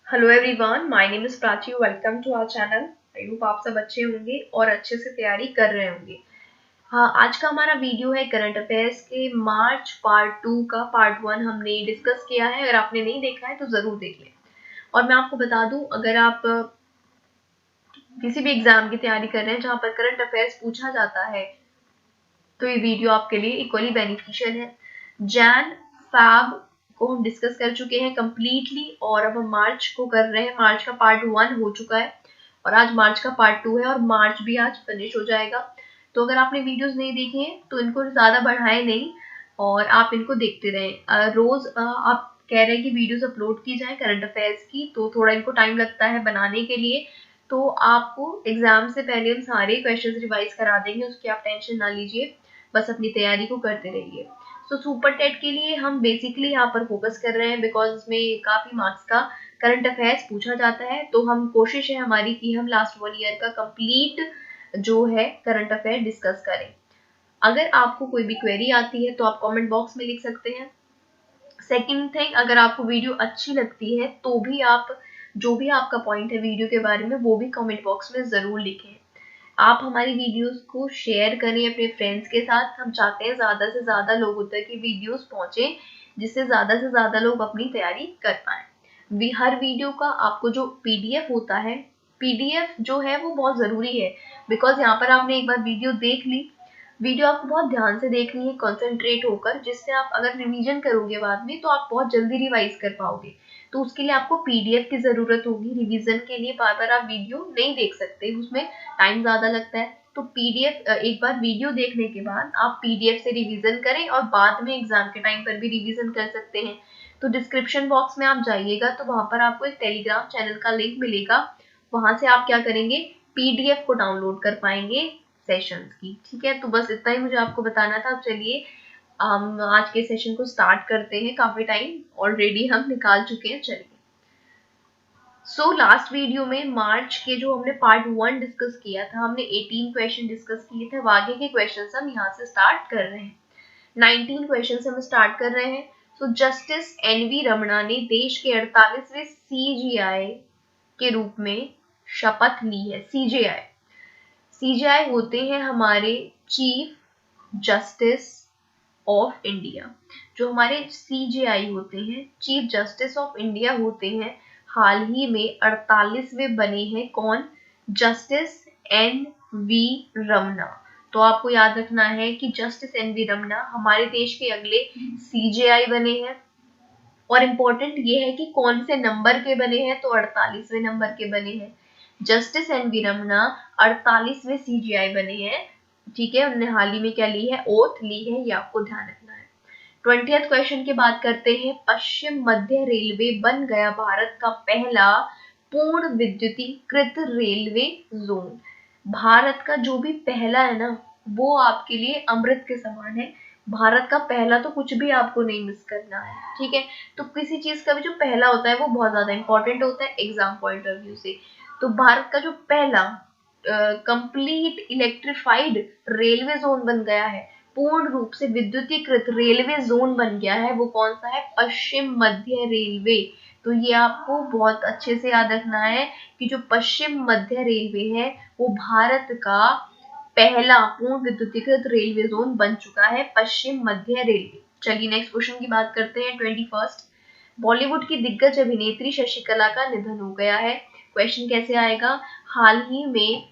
Hello everyone, my name is Prachi. Welcome to our channel. I hope आप सब अच्छे होंगे और अच्छे से तैयारी कर रहे होंगे। हाँ, आज का हमारा वीडियो है करंट अफेयर्स के मार्च पार्ट 2 का। पार्ट 1 हमने डिस्कस किया है। अगर आपने नहीं देखा है तो जरूर देख लें। और मैं आपको बता दूं, अगर आप किसी भी एग्जाम की तैयारी कर रहे हैं जहां पर करंट अफेयर्स पूछा जाता है तो ये वीडियो आपके लिए इक्वली बेनिफिशियल है। जैन फैब को हम डिस्कस कर चुके हैं कंप्लीटली और अब हम मार्च को कर रहे हैं। मार्च का पार्ट 1 हो चुका है और आज मार्च का पार्ट 2 है और मार्च भी आज फिनिश हो जाएगा। तो अगर आपने वीडियोस नहीं देखे हैं तो इनको ज़्यादा बढ़ाएं नहीं और आप इनको देखते रहें। रोज आप कह रहे हैं कि वीडियोस अपलोड की जाए करंट अफेयर्स की, तो थोड़ा इनको टाइम लगता है बनाने के लिए। तो आपको एग्जाम से पहले हम सारे क्वेश्चंस रिवाइज करा देंगे, उसकी आप टेंशन ना लीजिए, बस अपनी तैयारी को करते रहिए। सो सुपर टेट के लिए हम बेसिकली यहाँ पर फोकस कर रहे हैं बिकॉज इसमें काफी मार्क्स का करंट अफेयर्स पूछा जाता है। तो हम कोशिश है हमारी कि हम लास्ट 1 ईयर का कंप्लीट जो है करंट अफेयर डिस्कस करें। अगर आपको कोई भी क्वेरी आती है तो आप कमेंट बॉक्स में लिख सकते हैं। सेकंड थिंग, अगर आपको वीडियो अच्छी लगती है तो भी आप जो भी आपका पॉइंट है वीडियो के बारे में वो भी कमेंट बॉक्स में जरूर लिखें। आप हमारी वीडियोस को शेयर करें अपने फ्रेंड्स के साथ। हम चाहते हैं ज़्यादा से ज़्यादा लोगों तक ये वीडियोस पहुंचे जिससे ज़्यादा से ज़्यादा लोग अपनी तैयारी कर पाएँ। हर वीडियो का आपको जो पीडीएफ होता है, पीडीएफ जो है वो बहुत ज़रूरी है बिकॉज यहाँ पर आपने एक बार वीडियो देख ली, वीडियो आपको बहुत ध्यान से देखनी है कंसंट्रेट होकर, जिससे आप अगर रिवीजन करोगे बाद में तो आप बहुत जल्दी रिवाइज कर पाओगे। तो उसके लिए आपको पीडीएफ की जरूरत होगी। रिवीजन के लिए बार बार आप वीडियो नहीं देख सकते, उसमें टाइम ज्यादा लगता है। तो पीडीएफ एक बार वीडियो देखने के बाद आप पीडीएफ से रिवीजन करें और बाद में एग्जाम के टाइम पर भी रिवीजन कर सकते हैं। तो डिस्क्रिप्शन बॉक्स में आप जाइएगा तो वहां पर आपको एक टेलीग्राम चैनल का लिंक मिलेगा। वहां से आप क्या करेंगे, पीडीएफ को डाउनलोड कर पाएंगे सेशंस की। ठीक है, तो बस इतना ही मुझे आपको बताना था। अब चलिए हम आज के सेशन को स्टार्ट करते हैं। काफी टाइम ऑलरेडी हम निकाल चुके हैं। चलिए, लास्ट वीडियो में मार्च के जो हमने पार्ट 1 डिस्कस किया था, हमने 18 क्वेश्चन डिस्कस किए थे। आगे के क्वेश्चन हम यहाँ से स्टार्ट कर रहे हैं। 19 क्वेश्चन हम स्टार्ट कर रहे हैं। जस्टिस एनवी रमणा ने देश के 48वें सीजीआई के रूप में शपथ ली है। सीजीआई होते हैं हमारे चीफ जस्टिस ऑफ इंडिया। जो हमारे सीजीआई होते हैं, चीफ जस्टिस ऑफ इंडिया होते हैं, हाल ही में 48वें बने हैं। कौन? Justice N V Ramana. तो आपको याद रखना है कि जस्टिस एन वी रमना हमारे देश के अगले सीजीआई बने हैं। और इम्पोर्टेंट ये है कि कौन से नंबर के बने हैं, तो 48वें नंबर के बने हैं। जस्टिस एन वी रमना 48वें सीजीआई बने हैं। ठीक है, उन्होंने हाल ही में क्या ली है, ओथ ली है, ये आपको ध्यान रखना है। 20th क्वेश्चन की बात करते हैं। पश्चिम मध्य रेलवे बन गया भारत का पहला पूर्ण विद्युतीकृत रेलवे जोन। भारत का जो भी पहला है ना, वो आपके लिए अमृत के समान है। भारत का पहला तो कुछ भी आपको नहीं मिस करना है। ठीक है, तो किसी चीज का भी जो पहला होता है वो बहुत ज्यादा इंपॉर्टेंट होता है एग्जाम पॉइंट ऑफ व्यू से। तो भारत का जो पहला कंप्लीट इलेक्ट्रिफाइड रेलवे जोन बन गया है, पूर्ण रूप से विद्युतीकृत रेलवे जोन बन गया है, वो कौन सा है? पश्चिम मध्य रेलवे। तो ये आपको बहुत अच्छे से याद रखना है कि जो पश्चिम मध्य रेलवे है वो भारत का पहला पूर्ण विद्युतीकृत रेलवे जोन बन चुका है, पश्चिम मध्य रेलवे। चलिए नेक्स्ट क्वेश्चन की बात करते हैं। 21st, बॉलीवुड की दिग्गज अभिनेत्री शशिकला का निधन हो गया है। क्वेश्चन कैसे आएगा? हाल ही में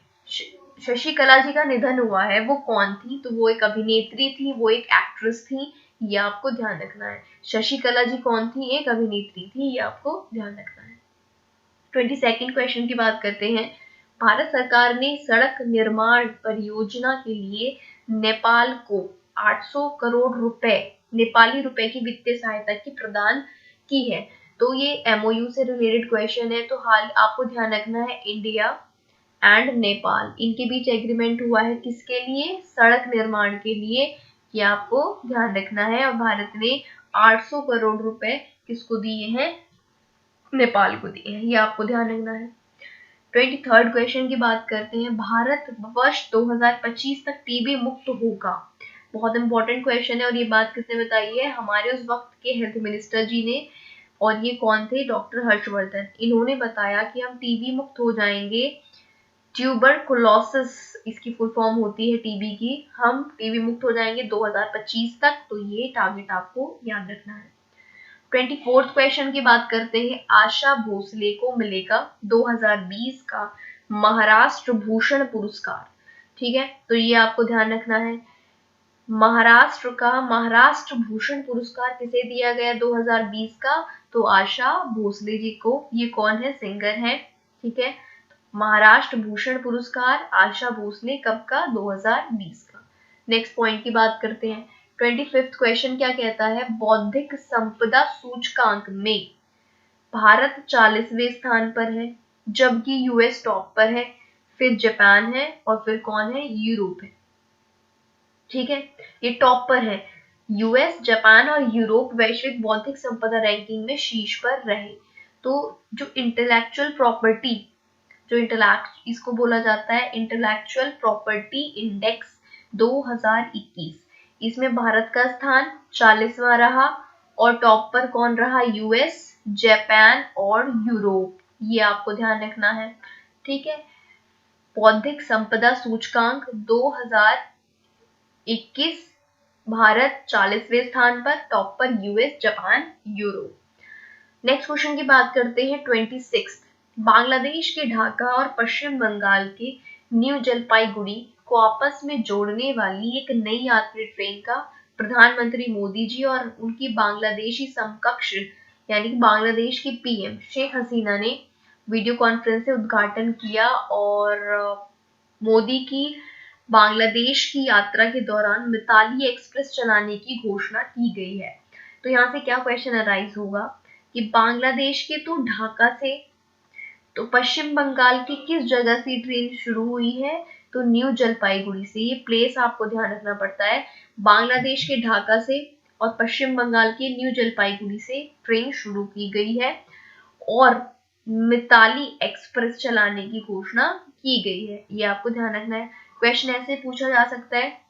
शशिकला जी का निधन हुआ है, वो कौन थी? तो वो एक अभिनेत्री थी, वो एक एक्ट्रेस थी, ये आपको ध्यान रखना है। शशिकला जी कौन थी? एक अभिनेत्री थी, ये आपको ध्यान रखना है। 22nd क्वेश्चन की बात करते हैं। भारत सरकार ने सड़क निर्माण परियोजना के लिए नेपाल को 800 करोड़ रुपए नेपाली रुपए की वित्तीय सहायता की प्रदान की है। तो ये एमओयू से रिलेटेड क्वेश्चन है। तो हाल आपको ध्यान रखना है, इंडिया एंड नेपाल, इनके बीच एग्रीमेंट हुआ है किसके लिए? सड़क निर्माण के लिए, ये आपको ध्यान रखना है। और भारत ने 800 करोड़ रुपए किसको दिए हैं? नेपाल को दिए हैं, ये आपको ध्यान रखना है। 23rd क्वेश्चन की बात करते हैं। भारत वर्ष 2025 तक टीबी मुक्त होगा। बहुत इंपॉर्टेंट क्वेश्चन है और ये बात किसने बताई है? हमारे उस वक्त के हेल्थ मिनिस्टर जी ने और ये कौन थे? डॉक्टर हर्षवर्धन। इन्होंने बताया कि हम टीबी मुक्त हो जाएंगे, ट्यूबरकुलोसिस इसकी फुल फॉर्म होती है टीबी की, हम टीबी मुक्त हो जाएंगे 2025 तक। तो ये टारगेट आपको याद रखना है। 24th क्वेश्चन की बात करते हैं। आशा भोसले को मिलेगा 2020 का महाराष्ट्र भूषण पुरस्कार। ठीक है, तो ये आपको ध्यान रखना है। महाराष्ट्र का महाराष्ट्र भूषण पुरस्कार किसे दिया गया 2020 का? तो आशा भोसले जी को। ये कौन है? सिंगर है। ठीक है, महाराष्ट्र भूषण पुरस्कार आशा भोसले कब का? 2020 का। नेक्स्ट पॉइंट की बात करते हैं। 25th क्वेश्चन क्या कहता है? बौद्धिक संपदा सूचकांक में भारत 40वें स्थान पर है, जबकि यूएस टॉप पर है, फिर जापान है और फिर कौन है? यूरोप है। ठीक है, ये टॉप पर है। यूएस, जापान और यूरोप वैश्विक बौद्धिक संपदा रैंकिंग में शीर्ष पर रहे। तो जो इंटेलेक्चुअल प्रॉपर्टी, जो इंटेलेक्ट इसको बोला जाता है इंटेलेक्चुअल प्रॉपर्टी इंडेक्स 2021, इसमें भारत का स्थान 40वां रहा और टॉप पर कौन रहा? यूएस, जापान और यूरोप। ये आपको ध्यान रखना है। ठीक है, बौद्धिक संपदा सूचकांक 2021, भारत 40वें स्थान पर, टॉप पर US, Japan, Europe. Next question की बात करते हैं। 26, बांग्लादेश के ढाका और पश्चिम बंगाल के न्यू जलपाईगुड़ी को आपस में जोड़ने वाली एक नई यात्री ट्रेन का प्रधानमंत्री मोदी जी और उनकी बांग्लादेशी समकक्ष यानी कि बांग्लादेश की पीएम शेख हसीना ने वीडियो कॉन्फ्रेंस से उद्घाटन किया। और मोदी की बांग्लादेश की यात्रा के दौरान मिताली एक्सप्रेस चलाने की घोषणा की गई है। तो यहाँ से क्या क्वेश्चन अराइज होगा कि बांग्लादेश के तो ढाका से, तो पश्चिम बंगाल की किस जगह से ट्रेन शुरू हुई है? तो न्यू जलपाईगुड़ी से। ये प्लेस आपको ध्यान रखना पड़ता है। बांग्लादेश के ढाका से और पश्चिम बंगाल के न्यू जलपाईगुड़ी से ट्रेन शुरू की गई है और मिताली एक्सप्रेस चलाने की घोषणा की गई है। ये आपको ध्यान रखना है। क्वेश्चन ऐसे पूछा जा सकता है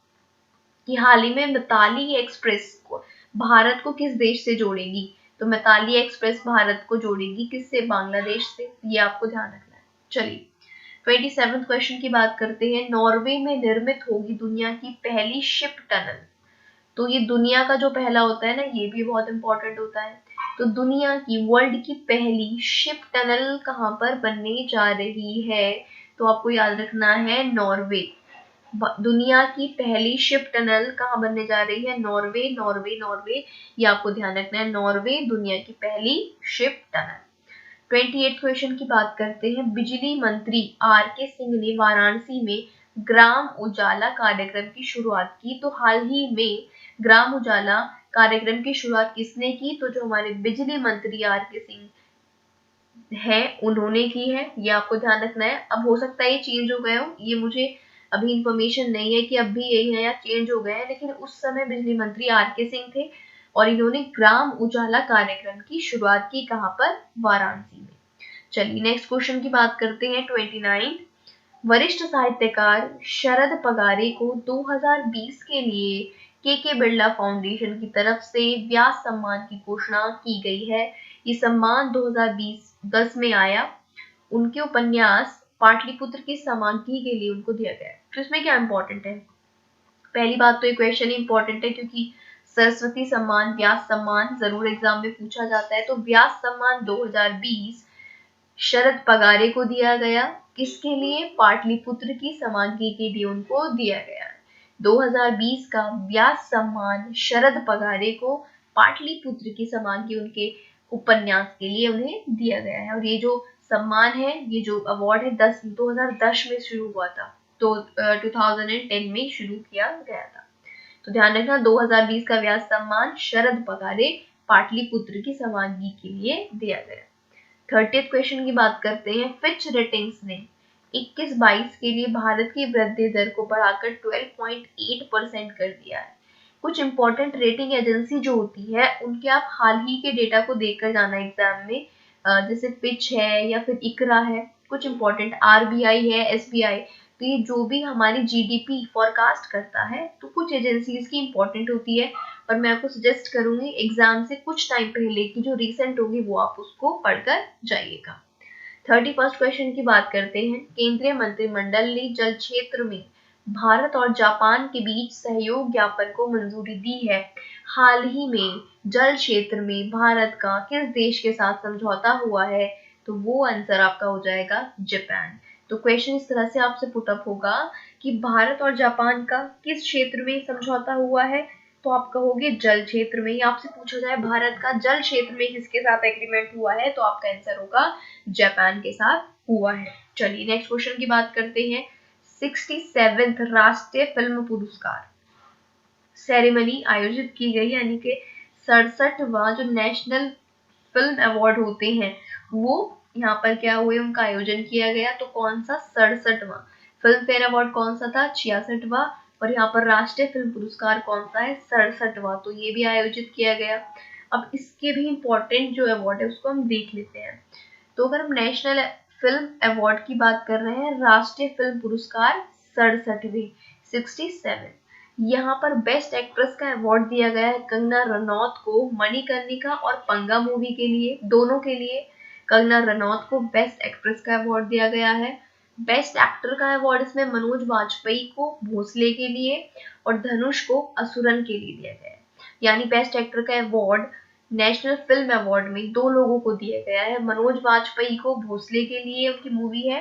कि हाल ही में मिताली एक्सप्रेस को भारत को किस देश से जोड़ेगी? तो मिताली एक्सप्रेस भारत को जोड़ेगी किससे? बांग्लादेश से। ये आपको ध्यान रखना है। चलिए 27th क्वेश्चन की बात करते हैं। नॉर्वे में निर्मित होगी दुनिया की पहली शिप टनल। तो ये दुनिया का जो पहला होता है ना, ये भी बहुत इंपॉर्टेंट होता है। तो दुनिया की, वर्ल्ड की पहली शिप टनल कहाँ पर बनने जा रही है? तो आपको याद रखना है नॉर्वे। दुनिया की पहली शिप टनल कहाँ बनने जा रही है? Norway, Norway, Norway. ये आपको ध्यान रखना है, नॉर्वे दुनिया की पहली शिप टनल। 28 क्वेश्चन की बात करते हैं। बिजली मंत्री आर.के. सिंह ने वाराणसी में ग्राम उजाला कार्यक्रम की शुरुआत की। तो हाल ही में ग्राम उजाला कार्यक्रम की शुरुआत किसने की? तो जो हमारे बिजली मंत्री आर.के. सिंह है उन्होंने की है। ये आपको ध्यान रखना है। अब हो सकता है ये चेंज हो गए हो, ये मुझे अभी इंफॉर्मेशन नहीं है कि अब भी यही है या चेंज हो गए हैं, लेकिन उस समय बिजली मंत्री आर.के. सिंह थे और इन्होंने ग्राम उजाला कार्यक्रम की शुरुआत की। कहाँ पर? वाराणसी में। चलिए नेक्स्ट क्वेश्चन की बात करते हैं। 29, वरिष्ठ साहित्यकार शरद पगारे को 2020 के लिए के बिरला फाउंडेशन की तरफ से व्यास सम्मान की घोषणा की गई है। ये सम्मान 2010 में आया। उनके उपन्यास पाटलिपुत्र की समाप्ति के लिए उनको दिया गया है। तो इसमें क्या इंपॉर्टेंट है? पहली बात तो ये क्वेश्चन इंपॉर्टेंट है क्योंकि सरस्वती सम्मान, व्यास सम्मान जरूर एग्जाम में पूछा जाता है। तो व्यास सम्मान 2020 शरद पगारे को दिया गया। किसके लिए? पाटलिपुत्र की समाप्ति के लिए उनको दिया गया। 2020 का व्यास सम्मान शरद पगारे को पाटलिपुत्र की समाप्ति, उनके उपन्यास के लिए उन्हें दिया गया है। और ये जो सम्मान है, ये जो अवार्ड है 2010 में शुरू हुआ था, तो 2010 में शुरू किया गया था। तो ध्यान रखना 2020 का व्यास सम्मान शरद पगारे पाटलिपुत्र की समाप्ति के लिए दिया गया। 30th क्वेश्चन की बात करते हैं। फिच रेटिंग्स ने 21-22 के लिए भारत की वृद्धि दर को बढ़ाकर 12.8% कर दिया है। कुछ इंपॉर्टेंट रेटिंग एजेंसी जो होती है उनके आप हाल ही के डेटा को देखकर जाना एग्जाम में, जैसे फिच है या फिर इकरा है। कुछ इंपॉर्टेंट आरबीआई है, एसबीआई। तो ये जो भी हमारी जीडीपी फोरकास्ट करता है, तो कुछ एजेंसीज की इंपॉर्टेंट होती है। और मैं आपको सजेस्ट करूंगी एग्जाम से कुछ टाइम पहले की जो रिसेंट होगी वो आप उसको पढ़कर जाइएगा। 31st क्वेश्चन की बात करते हैं। केंद्रीय मंत्रिमंडल ने जल क्षेत्र में भारत और जापान के बीच सहयोग ज्ञापन को मंजूरी दी है। हाल ही में जल क्षेत्र में भारत का किस देश के साथ समझौता हुआ है? तो वो आंसर आपका हो जाएगा जापान। तो क्वेश्चन इस तरह से आपसे पुटअप होगा कि भारत और जापान का किस क्षेत्र में समझौता हुआ है? तो आप कहोगे जल क्षेत्र में। आपसे पूछा जाए भारत का जल क्षेत्र में किसके साथ एग्रीमेंट हुआ है, तो आपका आंसर होगा जापान के साथ हुआ है। चलिए नेक्स्ट क्वेश्चन की बात करते हैं। 67th राष्ट्रीय फिल्म पुरस्कार सेरेमनी आयोजित की गई, यानी कि 67वां जो नेशनल फिल्म अवार्ड होते हैं वो यहाँ पर क्या हुए, उनका आयोजन किया गया। तो कौन सा? 67वां। फिल्म फेयर अवार्ड कौन सा था? 66वां। और यहाँ पर राष्ट्रीय फिल्म पुरस्कार कौन सा है? 67वां। तो ये भी आयोजित किया गया। अब इसके भी इम्पोर्टेंट जो अवार्ड है उसको हम देख लेते हैं। तो अगर हम नेशनल फिल्म अवार्ड की बात कर रहे हैं, राष्ट्रीय फिल्म पुरस्कार 67वें 67। यहाँ पर बेस्ट एक्ट्रेस का अवार्ड दिया गया है कंगना रनौत को, मणिकर्णिका और पंगा मूवी के लिए, दोनों के लिए कंगना रनौत को बेस्ट एक्ट्रेस का अवार्ड दिया गया है। बेस्ट एक्टर का अवार्ड इसमें मनोज वाजपेयी को भोसले के लिए और धनुष को असुरन के लिए दिया गया है। यानी बेस्ट एक्टर का अवार्ड नेशनल फिल्म अवार्ड में दो लोगों को दिया गया है, मनोज वाजपेयी को भोसले के लिए उनकी मूवी है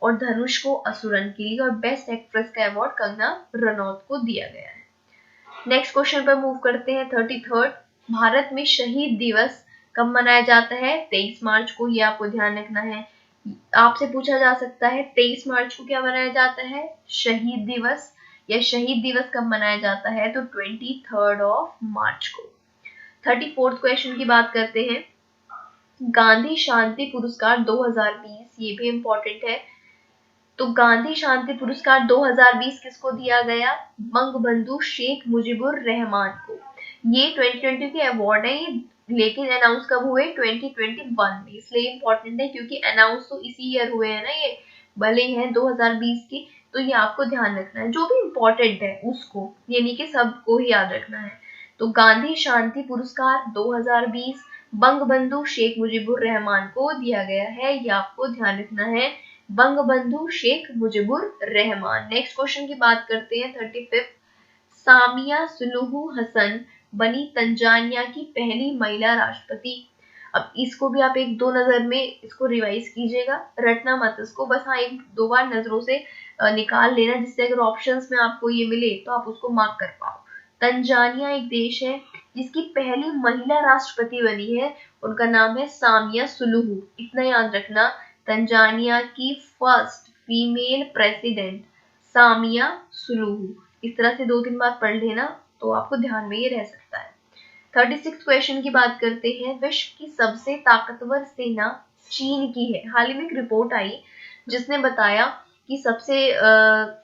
और धनुष को असुरन के लिए, और बेस्ट एक्ट्रेस का अवार्ड कंगना रनौत को दिया गया है। नेक्स्ट क्वेश्चन पर मूव करते हैं। 33rd भारत में शहीद दिवस कब मनाया जाता है? 23 मार्च को। ये आपको ध्यान रखना है। आपसे पूछा जा सकता है 23 मार्च को क्या मनाया जाता है? शहीद दिवस। या शहीद दिवस कब मनाया जाता है? तो 23rd मार्च को। 34th क्वेश्चन की बात करते हैं। गांधी शांति पुरस्कार 2020, ये भी इंपॉर्टेंट है। तो गांधी शांति पुरस्कार 2020 किसको दिया गया? बंगबंधु शेख मुजीबुर रहमान को। ये 2020 के अवार्ड है ये, लेकिन अनाउंस कब हुए? 2021 में। इसलिए इंपॉर्टेंट है क्योंकि अनाउंस तो इसी ईयर हुए हैं ना, ये भले ही है 2020 की। तो ये आपको ध्यान रखना है, जो भी इंपॉर्टेंट है उसको, यानी कि सबको ही याद रखना है। तो गांधी शांति पुरस्कार 2020 बंगबंधु शेख मुजीबुर रहमान को दिया गया है, ये आपको ध्यान रखना है, बंगबंधु शेख मुजीबुर रहमान। नेक्स्ट क्वेश्चन की बात करते हैं। 35 सामिया सुलूहू हसन बनी तंजानिया की पहली महिला राष्ट्रपति। अब इसको भी आप एक दो नजर में इसको रिवाइज कीजिएगा, रटना मत इसको, बस हाँ एक दो बार नजरों से निकाल लेना, जिससे अगर ऑप्शंस में आपको ये मिले तो आप उसको मार्क कर पाओ। तंजानिया एक देश है जिसकी पहली महिला राष्ट्रपति बनी है, उनका नाम है सामिया सुलूहू। इतना याद रखना, तंजानिया की first female president Samia Suluhu. इस तरह से 2-3 बार पढ़ लेना तो आपको ध्यान में ये रह सकता है। 36 क्वेश्चन की बात करते हैं। विश्व की सबसे ताकतवर सेना चीन की है। हाल ही में एक रिपोर्ट आई जिसने बताया कि सबसे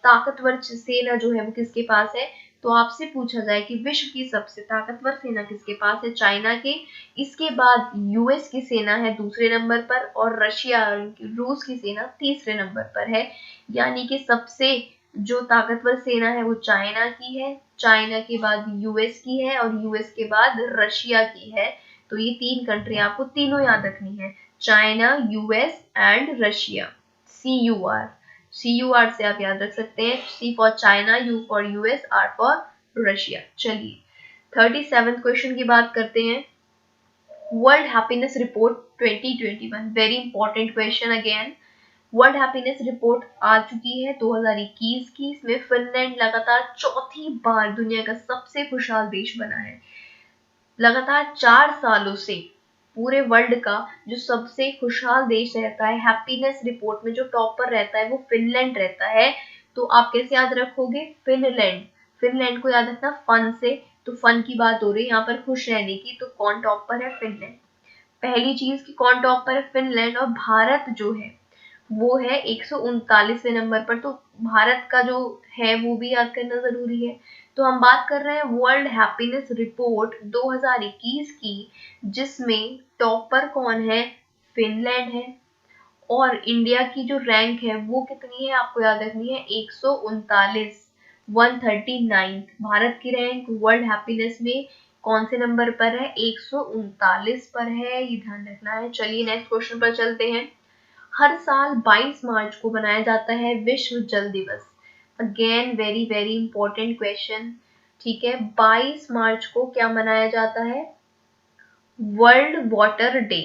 ताकतवर सेना जो है वो किसके पास है। तो आपसे पूछा जाए कि विश्व की सबसे ताकतवर सेना किसके पास है? चाइना के। इसके बाद यूएस की सेना है दूसरे नंबर पर, और रशिया रूस की सेना तीसरे नंबर पर है। यानी कि सबसे जो ताकतवर सेना है वो चाइना की है, चाइना के बाद यूएस की है, और यूएस के बाद रशिया की है। तो ये 3 कंट्री आपको तीनों याद रखनी है, China, US and Russia. CUR से आप याद रख सकते हैं। C for China, U for US, R for Russia. चलिए 37 क्वेश्चन की बात करते हैं। World happiness report 2021, very important question again. World happiness report आ चुकी है 2021 की। इसमें फिनलैंड लगातार चौथी बार दुनिया का सबसे खुशहाल देश बना है। लगातार 4 सालों से पूरे वर्ल्ड का जो सबसे खुशहाल देश रहता है, हैप्पीनेस रिपोर्ट में जो टॉपर रहता है वो फिनलैंड रहता है। तो आप कैसे याद रखोगे? फिनलैंड। फिनलैंड को याद रखना फन से। तो फन की बात हो रही है यहाँ पर खुश रहने की, तो कौन टॉपर है? फिनलैंड। पहली चीज की कौन टॉपर है? फिनलैंड। और भारत जो है वो है 139वें नंबर पर। तो भारत का जो है वो भी याद करना जरूरी है। तो हम बात कर रहे हैं वर्ल्ड हैप्पीनेस रिपोर्ट 2021 की, जिसमें टॉपर कौन है? फिनलैंड है। और इंडिया की जो रैंक है वो कितनी है? आपको याद रखनी है 139। 139। भारत की रैंक वर्ल्ड हैप्पीनेस में कौन से नंबर पर है? 139 पर है, ये ध्यान रखना है। चलिए नेक्स्ट क्वेश्चन पर चलते हैं। हर साल 22 मार्च को बनाया जाता है विश्व जल दिवस। Again very very important question. ठीक है, 22 मार्च को क्या मनाया जाता है? World water day.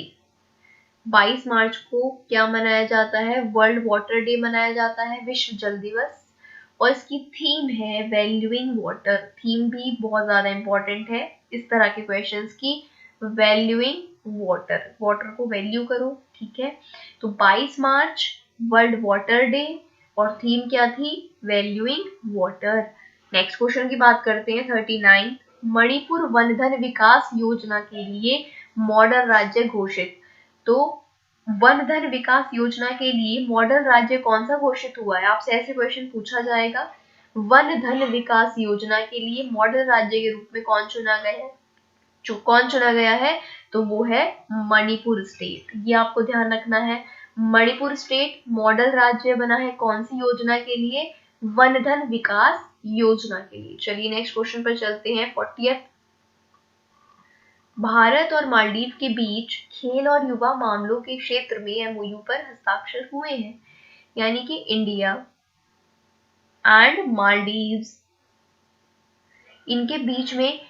22 मार्च को क्या मनाया जाता है? वर्ल्ड वाटर डे मनाया जाता है, विश्व जल दिवस। और इसकी थीम है वैल्यूइंग वाटर। थीम भी बहुत ज्यादा इंपॉर्टेंट है इस तरह के क्वेश्चंस की। वैल्यूइंग वाटर, वाटर को वैल्यू करो। ठीक है, तो 22 मार्च वर्ल्ड वाटर डे और थीम क्या थी? Valuing water. नेक्स्ट क्वेश्चन की बात करते हैं 39। मणिपुर वन धन विकास योजना के लिए मॉडल राज्य घोषित। तो वन धन विकास योजना के लिए मॉडल राज्य कौन सा घोषित हुआ है? आपसे ऐसे क्वेश्चन पूछा जाएगा। वन धन विकास योजना के लिए मॉडल राज्य के रूप में कौन चुना गया है? कौन चुना गया है? तो वो है मणिपुर स्टेट। ये आपको ध्यान रखना है। मणिपुर स्टेट मॉडल राज्य बना है कौन सी योजना के लिए? वन धन विकास योजना के लिए। चलिए नेक्स्ट क्वेश्चन पर चलते हैं 40th। भारत और मालदीव के बीच खेल और युवा मामलों के क्षेत्र में एमओयू पर हस्ताक्षर हुए हैं, यानी कि इंडिया एंड मालदीव्स, इनके बीच में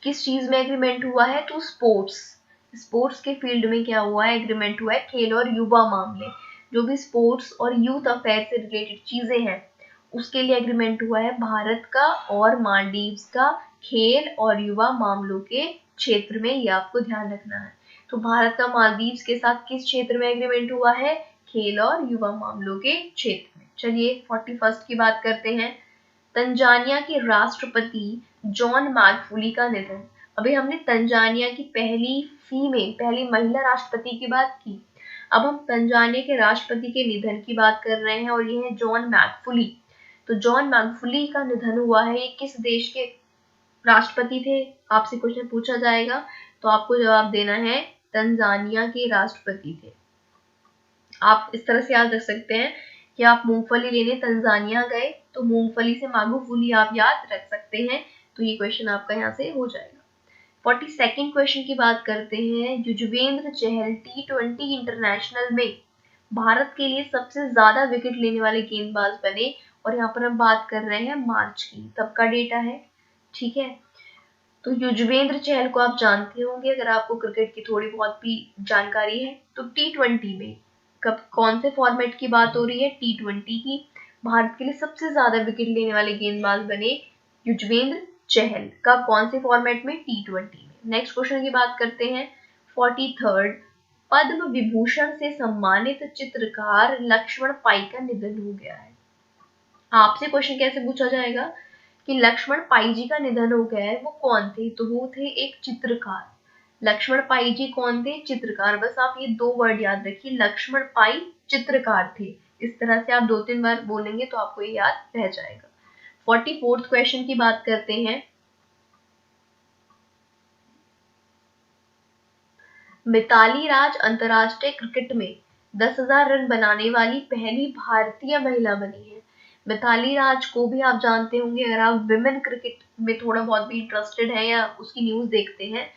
किस चीज में एग्रीमेंट हुआ है? तो स्पोर्ट्स के फील्ड में क्या हुआ है? एग्रीमेंट हुआ है। खेल और युवा मामले, जो भी स्पोर्ट्स और यूथ अफेयर से रिलेटेड चीजें हैं, उसके लिए एग्रीमेंट हुआ है भारत का और मालदीव्स का खेल और युवा मामलों के क्षेत्र में। ये आपको ध्यान रखना है। तो भारत का मालदीव्स के साथ किस क्षेत्र में एग्रीमेंट हुआ है? खेल और युवा मामलों के क्षेत्र में। चलिए 41st की बात करते हैं। तंजानिया के राष्ट्रपति जॉन मैगफुली का निधन। अभी हमने तंजानिया की पहली महिला राष्ट्रपति की बात की। अब हम तंजानिया के राष्ट्रपति के निधन की बात कर रहे हैं और ये है जॉन मैगफुली। तो जॉन मैगफुली का निधन हुआ है। ये किस देश के राष्ट्रपति थे? आपसे क्वेश्चन पूछा जाएगा तो आपको जवाब देना है तंजानिया के राष्ट्रपति थे। आप इस तरह से याद रख सकते हैं कि आप मूंगफली लेने तंजानिया गए तो मूंगफली से मैगफुली आप याद रख सकते हैं। तो ये क्वेश्चन आपका यहाँ से हो जाएगा। 42nd क्वेश्चन की बात करते हैं। युजवेंद्र चहल T20 इंटरनेशनल में भारत के लिए सबसे ज्यादा विकेट लेने वाले गेंदबाज बने और यहाँ पर हम बात कर रहे हैं मार्च की, तब का डेटा है। ठीक है, तो युजवेंद्र चहल को आप जानते होंगे अगर आपको क्रिकेट की थोड़ी बहुत भी जानकारी है। तो T20 में कब कौन से फॉर्मेट की बात हो रही है? T20 की। भारत के लिए सबसे ज्यादा विकेट लेने वाले गेंदबाज बने युजवेंद्र चहल। कब कौन से फॉर्मेट में? T20 में। नेक्स्ट क्वेश्चन की बात करते हैं 43rd। पद्म विभूषण से सम्मानित चित्रकार लक्ष्मण पाई का निधन हो गया है। आपसे क्वेश्चन कैसे पूछा जाएगा कि लक्ष्मण पाई जी का निधन हो गया है, वो कौन थे? तो वो थे एक चित्रकार। लक्ष्मण पाई जी कौन थे? चित्रकार। बस आप ये दो वर्ड याद रखिए, लक्ष्मण पाई चित्रकार थे। इस तरह से आप 2-3 बार बोलेंगे तो आपको ये याद रह जाएगा। 44th क्वेश्चन की बात करते हैं। मिताली राज अंतरराष्ट्रीय क्रिकेट में 10,000 रन बनाने वाली पहली भारतीय महिला बनी है। मिताली राज को भी आप जानते होंगे अगर आप विमेन क्रिकेट में थोड़ा बहुत भी इंटरेस्टेड है या उसकी न्यूज देखते हैं।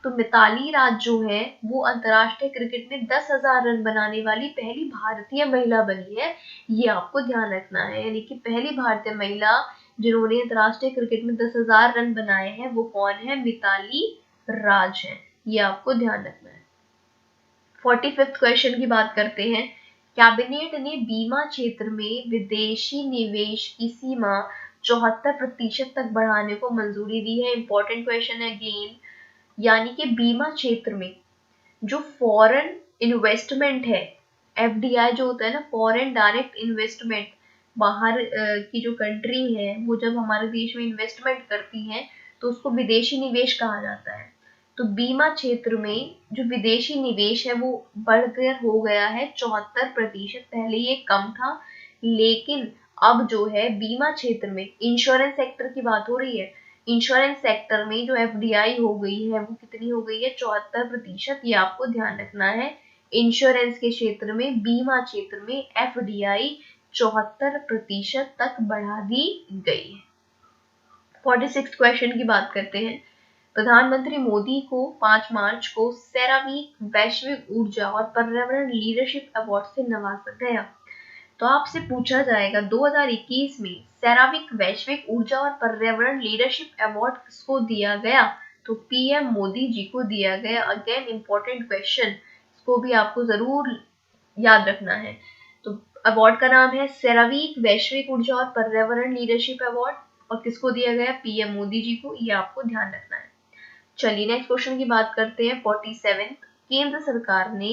तो मिताली राज जो है वो अंतरराष्ट्रीय क्रिकेट में 10,000 रन बनाने वाली पहली भारतीय महिला बनी है। ये आपको ध्यान रखना है, यानी कि पहली भारतीय महिला जिन्होंने अंतरराष्ट्रीय क्रिकेट में 10,000 रन बनाए हैं वो कौन है? मिताली राज है। ये आपको ध्यान रखना है। 45th क्वेश्चन की बात करते हैं। कैबिनेट ने बीमा क्षेत्र में विदेशी निवेश की सीमा 74% तक बढ़ाने को मंजूरी दी है। इंपॉर्टेंट क्वेश्चन है अगेन, यानी कि बीमा क्षेत्र में जो फॉरेन इन्वेस्टमेंट है, एफडीआई जो होता है ना, फॉरेन डायरेक्ट इन्वेस्टमेंट, बाहर की जो कंट्री है वो जब हमारे देश में इन्वेस्टमेंट करती है तो उसको विदेशी निवेश कहा जाता है। तो बीमा क्षेत्र में जो विदेशी निवेश है वो बढ़कर हो गया है 74%। पहले ये कम था, लेकिन अब जो है बीमा क्षेत्र में इंश्योरेंस सेक्टर की बात हो रही है, इंश्योरेंस सेक्टर में जो एफडीआई हो गई है वो कितनी हो गई है? 74%। ये आपको ध्यान रखना है। इंश्योरेंस के क्षेत्र में, बीमा क्षेत्र में एफडीआई 74% तक बढ़ा दी गई है। 46 क्वेश्चन की बात करते हैं। प्रधानमंत्री मोदी को 5 मार्च को सेरावीक वैश्विक ऊर्जा और पर्यावरण लीडरशिप अवार्ड से नवाजा गया। तो आपसे पूछा जाएगा 2021 में सेरावीक वैश्विक ऊर्जा और पर्यावरण लीडरशिप अवार्ड किसको दिया गया? तो पीएम मोदी जी को दिया गया। अगेन इंपॉर्टेंट क्वेश्चन, इसको भी आपको जरूर याद रखना है। तो अवार्ड का नाम है सेरावीक वैश्विक ऊर्जा और पर्यावरण लीडरशिप अवार्ड और किसको दिया गया? पीएम मोदी जी को। ये आपको ध्यान रखना है। चलिए नेक्स्ट क्वेश्चन की बात करते हैं। 47 केंद्र सरकार ने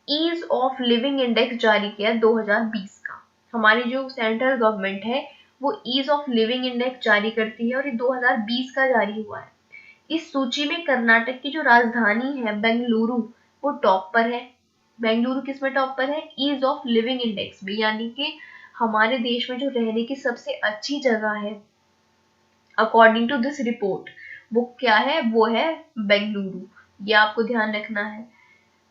ईज ऑफ लिविंग इंडेक्स जारी किया 2020 का। हमारी जो सेंट्रल गवर्नमेंट है वो ईज ऑफ लिविंग इंडेक्स जारी करती है और ये 2020 का जारी हुआ है। इस सूची में कर्नाटक की जो राजधानी है बेंगलुरु वो टॉप पर है। बेंगलुरु किस में टॉप पर है? ईज ऑफ लिविंग इंडेक्स में, यानी कि हमारे देश में जो रहने की सबसे अच्छी जगह है अकॉर्डिंग टू दिस रिपोर्ट वो क्या है? वो है बेंगलुरु। ये आपको ध्यान रखना है।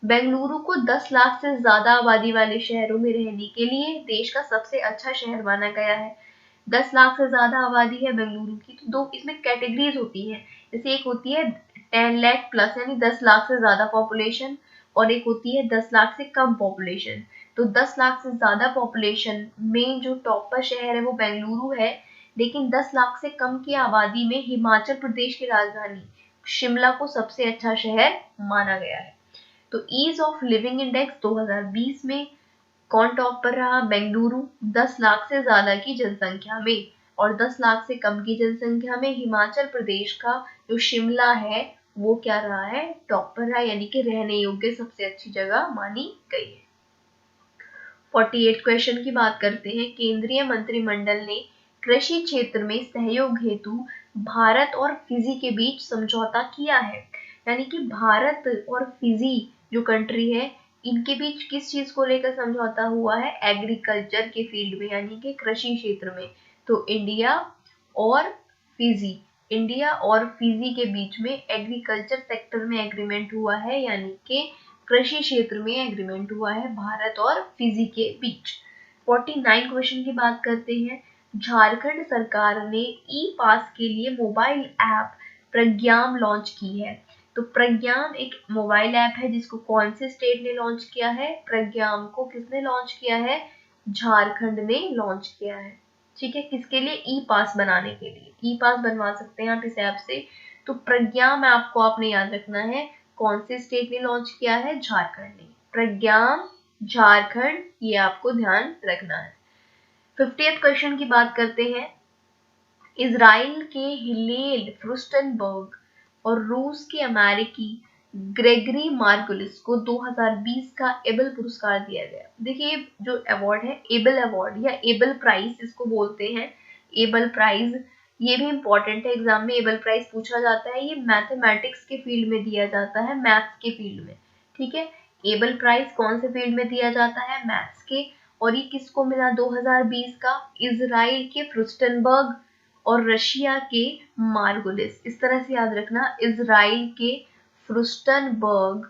बेंगलुरु को 10 लाख से ज्यादा आबादी वाले शहरों में रहने के लिए देश का सबसे अच्छा शहर माना गया है। 10 लाख से ज्यादा आबादी है बेंगलुरु की, तो दो इसमें कैटेगरीज होती है। जैसे एक होती है 10 लाख प्लस यानी 10 लाख से ज्यादा पॉपुलेशन, और एक होती है 10 लाख से कम पॉपुलेशन। तो 10 लाख से ज्यादा पॉपुलेशन में जो टॉप पर शहर है वो बेंगलुरु है, लेकिन 10 लाख से कम की आबादी में हिमाचल प्रदेश की राजधानी शिमला को सबसे अच्छा शहर माना गया है। तो ईज ऑफ लिविंग इंडेक्स 2020 में कौन टॉप पर रहा? बेंगलुरु 10 लाख से ज्यादा की जनसंख्या में, और 10 लाख से कम की जनसंख्या में हिमाचल प्रदेश का जो शिमला है वो क्या रहा है? टॉप पर रहा, यानी कि रहने योग्य सबसे अच्छी जगह मानी गई है। 48 क्वेश्चन की बात करते हैं। केंद्रीय मंत्रिमंडल ने कृषि क्षेत्र में सहयोग हेतु भारत और फिजी के बीच समझौता किया है। यानी कि भारत और फिजी जो कंट्री है इनके बीच किस चीज को लेकर समझौता हुआ है? एग्रीकल्चर के फील्ड में, यानी कि कृषि क्षेत्र में। तो इंडिया और फिजी के बीच में एग्रीकल्चर सेक्टर में एग्रीमेंट हुआ है, यानी कि कृषि क्षेत्र में एग्रीमेंट हुआ है भारत और फिजी के बीच। 49 क्वेश्चन की बात करते हैं। झारखंड सरकार ने ई पास के लिए मोबाइल ऐप प्रज्ञाम लॉन्च की है। तो प्रज्ञाम एक मोबाइल ऐप है जिसको कौन से स्टेट ने लॉन्च किया है? प्रज्ञाम को किसने लॉन्च किया है? झारखंड ने लॉन्च किया है। ठीक है, किसके लिए? ई पास बनाने के लिए। ई पास बनवा सकते हैं आप इस ऐप से। तो प्रज्ञाम ऐप को आपने याद रखना है। कौन से स्टेट ने लॉन्च किया है? झारखंड ने। प्रज्ञाम झारखंड, ये आपको ध्यान रखना है। 50th क्वेश्चन की बात करते हैं। इजराइल के हिलेल फ्रुस्टनबर्ग और रूस के अमेरिकी ग्रेगरी मार्गुलिस को 2020 का एबल पुरस्कार दिया गया। देखिए जो अवार्ड है एबल अवार्ड या एबल प्राइज इसको बोलते हैं। एबल प्राइज ये भी इंपॉर्टेंट है, एग्जाम में एबल प्राइज पूछा जाता है। ये मैथमेटिक्स के फील्ड में दिया जाता है, मैथ्स के फील्ड में। ठीक है, एबल प्राइज कौन से फील्ड में दिया जाता है? मैथ्स के। और ये किसको मिला 2020 का? इजराइल के फ्रुस्टनबर्ग और रशिया के मार्गुलिस। इस तरह से याद रखना, इजराइल के फ्रुस्टनबर्ग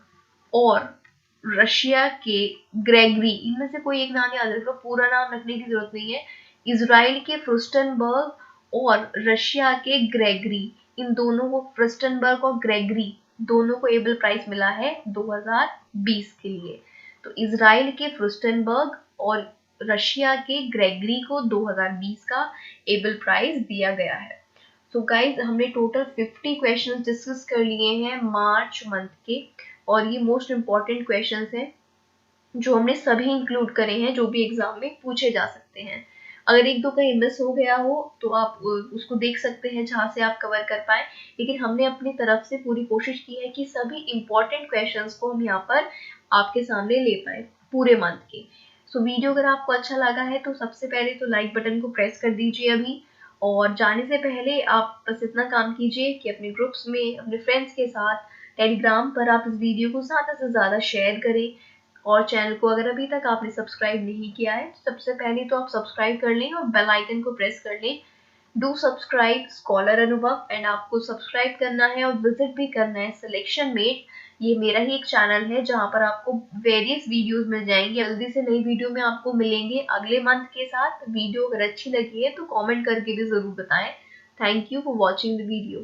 और रशिया के ग्रेगरी, इनमें से कोई एक नाम याद रखो, पूरा नाम रखने की जरूरत नहीं है। इजराइल के फ्रुस्टनबर्ग और रशिया के ग्रेगरी, इन दोनों को, फ्रुस्टनबर्ग और ग्रेगरी दोनों को एबल प्राइज मिला है 2020 के लिए। तो इजराइल के फ्रुस्टनबर्ग और रशिया के ग्रेगरी को 2020 का एबल प्राइज दिया गया है। सो गाइज हमने टोटल 50 क्वेश्चंस डिस्कस कर लिए हैं मार्च मंथ के, और ये मोस्ट इम्पॉर्टेंट क्वेश्चंस हैं जो हमने सभी इंक्लूड करे हैं जो भी एग्जाम में पूछे जा सकते हैं। अगर एक दो कहीं मिस हो गया हो तो आप उसको देख सकते हैं जहां से आप कवर कर पाए, लेकिन हमने अपनी तरफ से पूरी कोशिश की है कि सभी इंपॉर्टेंट क्वेश्चंस को हम यहाँ पर आपके सामने ले पाए पूरे मंथ के। सो वीडियो अगर आपको अच्छा लगा है तो सबसे पहले तो लाइक बटन को प्रेस कर दीजिए अभी, और जाने से पहले आप बस इतना काम कीजिए कि अपने ग्रुप्स में अपने फ्रेंड्स के साथ टेलीग्राम पर आप इस वीडियो को ज़्यादा से ज़्यादा शेयर करें। और चैनल को अगर अभी तक आपने सब्सक्राइब नहीं किया है तो सबसे पहले तो आप सब्सक्राइब कर लें और बेल आइकन को प्रेस कर लें, डू सब्सक्राइब स्कॉलर अनुभव, एंड आपको सब्सक्राइब करना है और विजिट भी करना है सिलेक्शन मेट। ये मेरा ही एक चैनल है जहां पर आपको वेरियस वीडियोस मिल जाएंगे। जल्दी से नई वीडियो में आपको मिलेंगे अगले मंथ के साथ। वीडियो अगर अच्छी लगी है तो कमेंट करके भी जरूर बताएं। Thank you for watching the video.